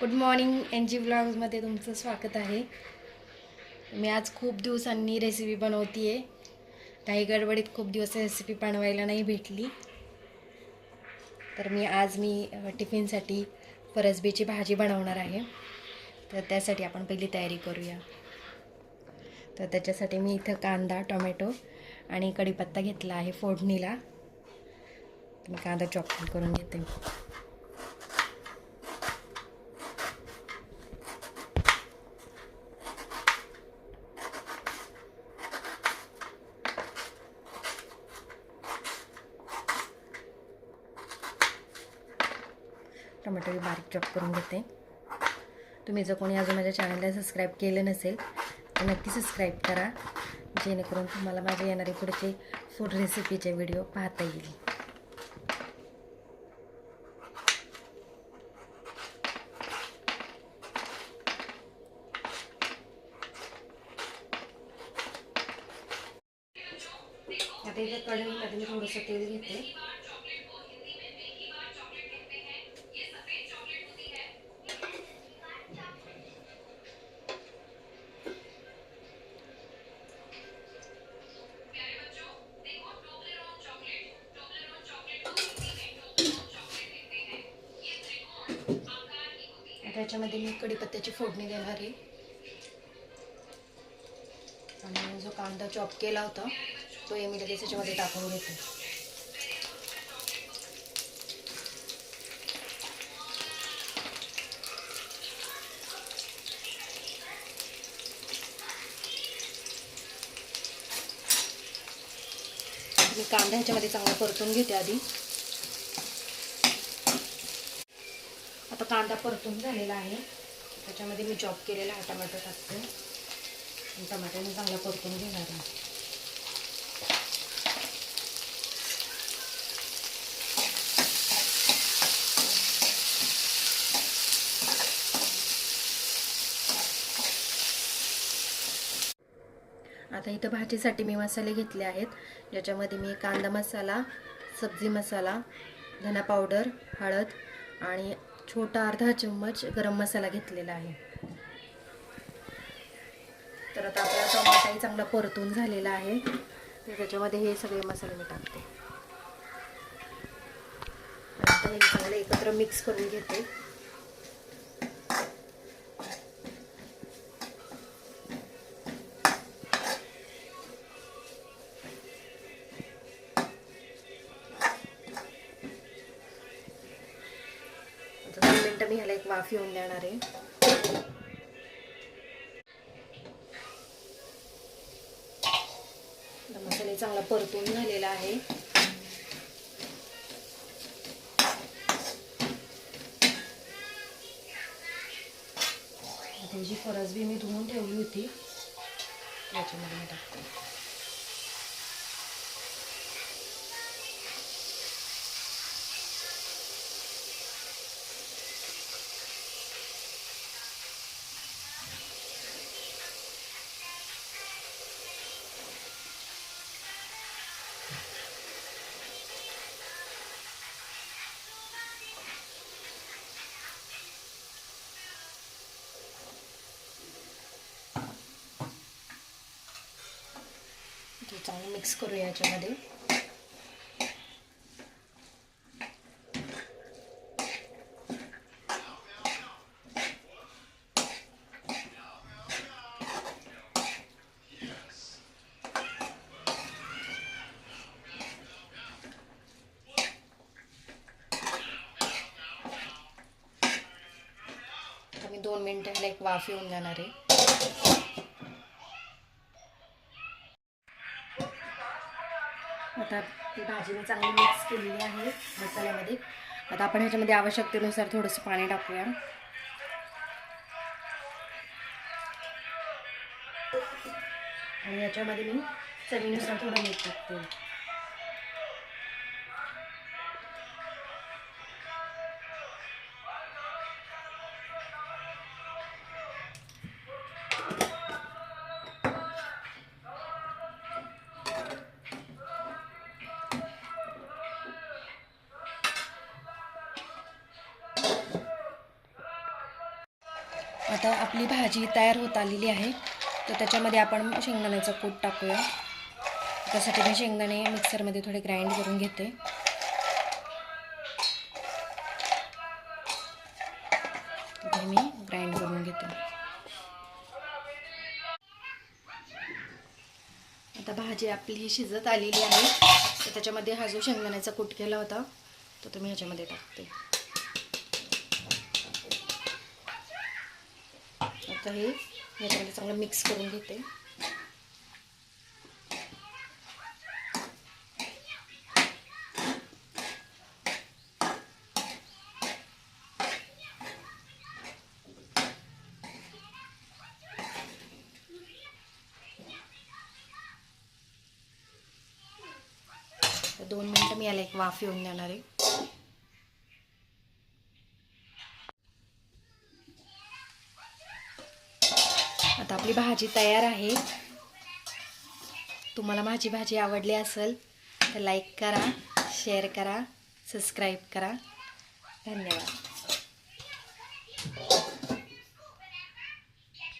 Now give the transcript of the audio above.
Good morning N G व्लॉग्समध्ये तुमचं स्वागत आहे. मी आज खूप दिवसांनी रेसिपी बनवते आहे. काही गडबडीत खूप दिवस रेसिपी बनवायला नाही भेटली, तर आज टिफिनसाठी फरसबीची भाजी बनवणार आहे. तर त्यासाठी आपण पहिली तयारी करूया. तर त्याच्यासाठी मी इथं कांदा, टोमॅटो आणि कढीपत्ता घेतला आहे फोडणीला. मी कांदा चॉप करून घेते. टोमॅटो बारीक चॉप करून घेते. तुम्ही जर कोणी अजून माझ्या चॅनलला सबस्क्राईब केलं नसेल तर नक्की सबस्क्राईब करा, जेणेकरून तुम्हाला माझे येणारे पुढचे फूड रेसिपीचे व्हिडिओ पाहता येईल. आता इथे कढईमध्ये मी थोडंसं तेल घेते. त्याच्यामध्ये मी कढीपत्त्याची फोडणी देणार आहे आणि जो कांदा चॉप केला होता तो मी लगेच त्याच्यामध्ये टाकून घेते. मी कांदा ह्याच्यामध्ये चांगला परतून घेते आधी. आता कांदा परतून झालेला आहे, त्याच्यामध्ये मी चॉप केलेला हा टोमॅटो टाकते. टोमॅटोने चांगला परतून घेणार आहे. आता इथं भाजीसाठी मी मसाले घेतले आहेत, ज्याच्यामध्ये मी कांदा मसाला, सब्जी मसाला, धना पावडर, हळद आणि छोटा अर्धा चम्मच गरम मसाला घेतलेला आहे. तर आता आपला टोमॅटोही चांगला परतून झालेला आहे, तर त्याच्यामध्ये हे सगळे मसाले मी टाकते. आता हे चांगले एकत्र मिक्स करून घेते. आता 2 मिनिटं मी ह्याला एक वाफ येऊन देणार आहे. मसाले चांगला परतून झालेला आहे. त्याची फरसबी मी धुवून ठेवली होती, याच्यामध्ये मी टाकते. चांगलं मिक्स करूया याच्यामध्ये. मी 2 मिनिटं ह्याला एक वाफ येऊन जाणार आहे. आता ती भाजी मी चांगली मिक्स केलेली आहे मसाल्यामध्ये. आता आपण ह्याच्यामध्ये आवश्यकतेनुसार थोडंसं पाणी टाकूया. आणि याच्यामध्ये मी चवीनुसार थोडं मीठ टाकते. आता आपली भाजी तयार होत आलेली आहे, तर त्याच्यामध्ये आपण शेंगदाण्याचा कूट टाकूया. त्यासाठी मी शेंगदाणे मिक्सरमध्ये थोडे ग्राइंड करून घेते. हे मी ग्राइंड करून घेते. आता भाजी आपली शिजत आलेली आहे, तर त्याच्यामध्ये हा जो शेंगदाण्याचा कूट केला होता तो तुम्ही ह्याच्यामध्ये टाकते. आता हे ह्याच्यामध्ये चांगलं मिक्स करून घेते. तर 2 मिनिटं मी याला एक वाफ येऊन देणार आहे. आता आपली भाजी तयार आहे. तुम्हाला माझी भाजी आवडली असेल तर लाईक करा, शेअर करा, सबस्क्राईब करा. धन्यवाद.